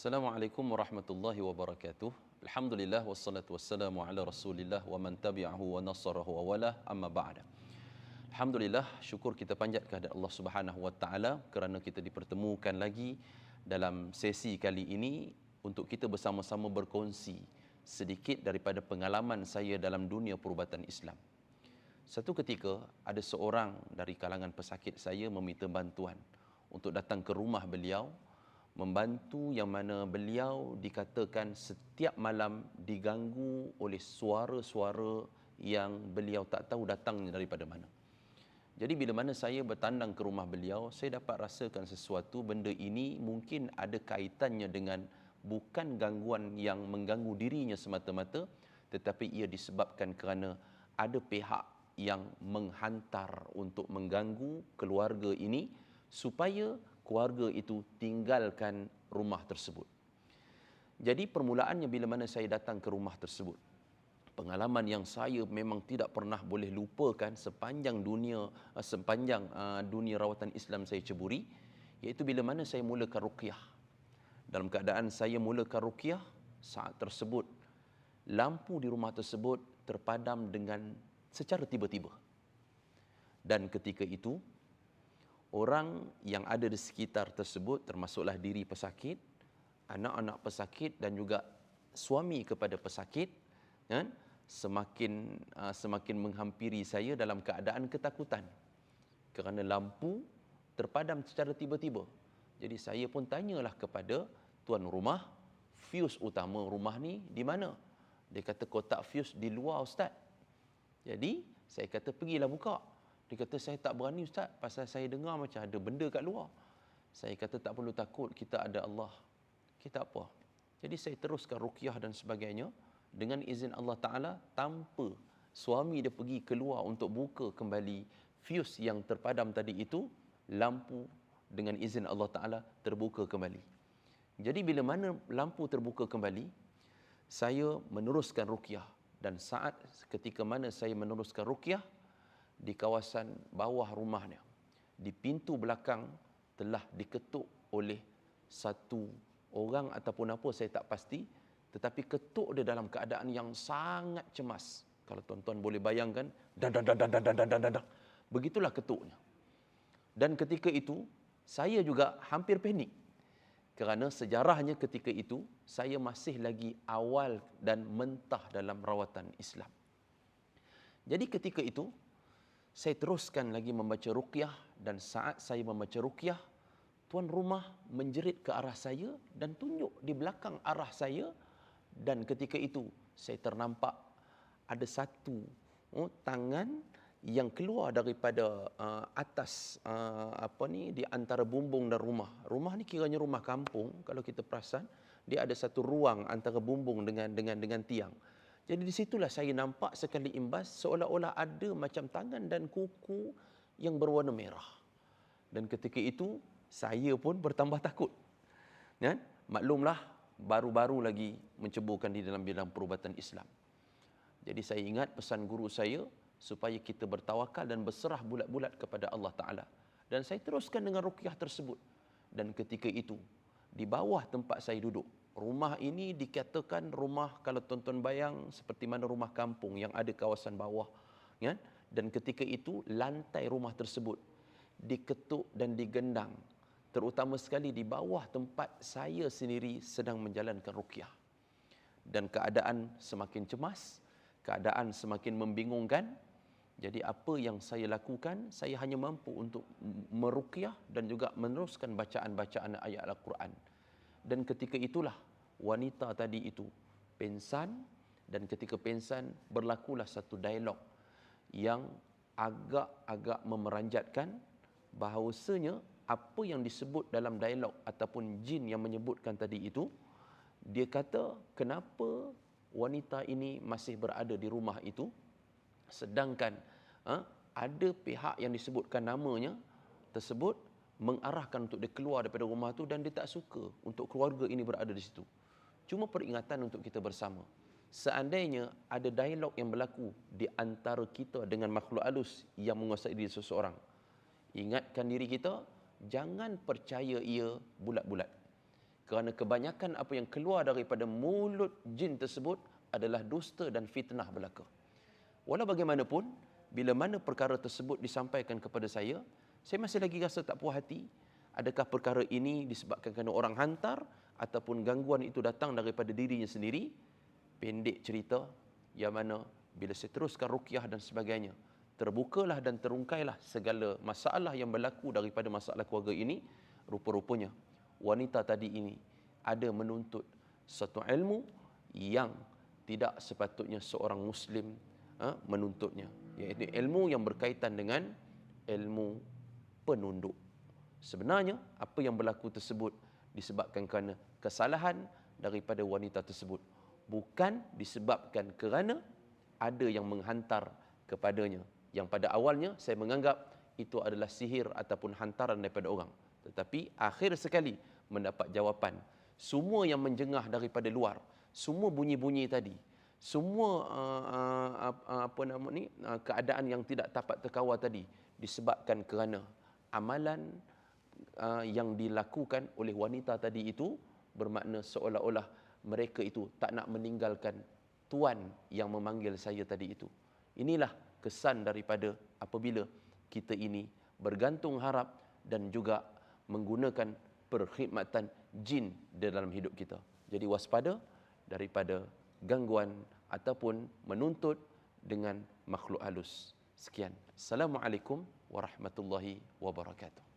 Assalamualaikum warahmatullahi wabarakatuh. Alhamdulillah wassalatu wassalamu ala Rasulillah wa man tabi'ahu wa nasarahu wa wala amma ba'da. Alhamdulillah, syukur kita panjat kepada Allah Subhanahu wa taala kerana kita dipertemukan lagi dalam sesi kali ini untuk kita bersama-sama berkongsi sedikit daripada pengalaman saya dalam dunia perubatan Islam. Satu ketika ada seorang dari kalangan pesakit saya meminta bantuan untuk datang ke rumah beliau, membantu yang mana beliau dikatakan setiap malam diganggu oleh suara-suara yang beliau tak tahu datangnya daripada mana. Jadi bila mana saya bertandang ke rumah beliau, saya dapat rasakan sesuatu, benda ini mungkin ada kaitannya dengan bukan gangguan yang mengganggu dirinya semata-mata, tetapi ia disebabkan kerana ada pihak yang menghantar untuk mengganggu keluarga ini supaya keluarga itu tinggalkan rumah tersebut. Jadi permulaannya bila mana saya datang ke rumah tersebut, pengalaman yang saya memang tidak pernah boleh lupakan sepanjang dunia rawatan Islam saya ceburi, iaitu bila mana saya mulakan ruqyah. Dalam keadaan saya mulakan ruqyah, saat tersebut lampu di rumah tersebut terpadam dengan secara tiba-tiba. Dan ketika itu orang yang ada di sekitar tersebut, termasuklah diri pesakit, anak-anak pesakit dan juga suami kepada pesakit, kan, semakin menghampiri saya dalam keadaan ketakutan kerana lampu terpadam secara tiba-tiba. Jadi saya pun tanyalah kepada tuan rumah, fuse utama rumah ni di mana? Dia kata kotak fuse di luar, Ustaz. Jadi saya kata pergilah buka. Dia kata saya tak berani, Ustaz, pasal saya dengar macam ada benda kat luar. Saya kata tak perlu takut, kita ada Allah. Kita apa? Jadi saya teruskan ruqyah dan sebagainya dengan izin Allah Ta'ala, tanpa suami dia pergi keluar untuk buka kembali fuse yang terpadam tadi itu, lampu dengan izin Allah Ta'ala terbuka kembali. Jadi bila mana lampu terbuka kembali, saya meneruskan ruqyah. Dan saat ketika mana saya meneruskan ruqyah, di kawasan bawah rumahnya, di pintu belakang telah diketuk oleh satu orang ataupun apa saya tak pasti, tetapi ketuk dia dalam keadaan yang sangat cemas. Kalau tuan-tuan boleh bayangkan, dan. Begitulah ketuknya. Dan ketika itu saya juga hampir panik. Kerana sejarahnya ketika itu saya masih lagi awal dan mentah dalam rawatan Islam. Jadi ketika itu saya teruskan lagi membaca ruqyah, dan saat saya membaca ruqyah, tuan rumah menjerit ke arah saya dan tunjuk di belakang arah saya, dan ketika itu saya ternampak ada satu tangan yang keluar daripada atas di antara bumbung dan rumah. Rumah ni kiranya rumah kampung, kalau kita perasan dia ada satu ruang antara bumbung dengan tiang. Jadi di situlah saya nampak sekali imbas seolah-olah ada macam tangan dan kuku yang berwarna merah. Dan ketika itu saya pun bertambah takut. Kan? Maklumlah baru-baru lagi menceburkan di dalam bidang perubatan Islam. Jadi saya ingat pesan guru saya supaya kita bertawakal dan berserah bulat-bulat kepada Allah Ta'ala. Dan saya teruskan dengan ruqyah tersebut. Dan ketika itu, di bawah tempat saya duduk, rumah ini dikatakan rumah, kalau tuan-tuan bayang, seperti mana rumah kampung yang ada kawasan bawah. Kan? Dan ketika itu, lantai rumah tersebut diketuk dan digendang. Terutama sekali di bawah tempat saya sendiri sedang menjalankan ruqyah. Dan keadaan semakin cemas, keadaan semakin membingungkan. Jadi apa yang saya lakukan, saya hanya mampu untuk meruqyah dan juga meneruskan bacaan-bacaan ayat Al-Quran. Dan ketika itulah wanita tadi itu pingsan, dan ketika pingsan berlakulah satu dialog yang agak-agak memeranjatkan, bahawasanya apa yang disebut dalam dialog ataupun jin yang menyebutkan tadi itu, dia kata kenapa wanita ini masih berada di rumah itu, sedangkan ada pihak yang disebutkan namanya tersebut mengarahkan untuk dia keluar daripada rumah itu, dan dia tak suka untuk keluarga ini berada di situ. Cuma peringatan untuk kita bersama, seandainya ada dialog yang berlaku di antara kita dengan makhluk halus yang menguasai diri seseorang, ingatkan diri kita, jangan percaya ia bulat-bulat. Kerana kebanyakan apa yang keluar daripada mulut jin tersebut adalah dusta dan fitnah belaka. Walau bagaimanapun, bila mana perkara tersebut disampaikan kepada saya masih lagi rasa tak puas hati. Adakah perkara ini disebabkan kerana orang hantar ataupun gangguan itu datang daripada dirinya sendiri? Pendek cerita, yang mana bila saya teruskan ruqyah dan sebagainya, terbukalah dan terungkailah segala masalah yang berlaku daripada masalah keluarga ini. Rupa-rupanya wanita tadi ini ada menuntut satu ilmu yang tidak sepatutnya seorang Muslim menuntutnya, iaitu ilmu yang berkaitan dengan ilmu penunduk. Sebenarnya apa yang berlaku tersebut disebabkan kerana kesalahan daripada wanita tersebut, bukan disebabkan kerana ada yang menghantar kepadanya, yang pada awalnya saya menganggap itu adalah sihir ataupun hantaran daripada orang. Tetapi akhir sekali mendapat jawapan, semua yang menjengah daripada luar, semua bunyi-bunyi tadi, semua keadaan yang tidak dapat terkawal tadi disebabkan kerana amalan yang dilakukan oleh wanita tadi itu, bermakna seolah-olah mereka itu tak nak meninggalkan tuan yang memanggil saya tadi itu. Inilah kesan daripada apabila kita ini bergantung harap dan juga menggunakan perkhidmatan jin dalam hidup kita. Jadi waspada daripada gangguan ataupun menuntut dengan makhluk halus. Sekian. Assalamualaikum warahmatullahi wabarakatuh.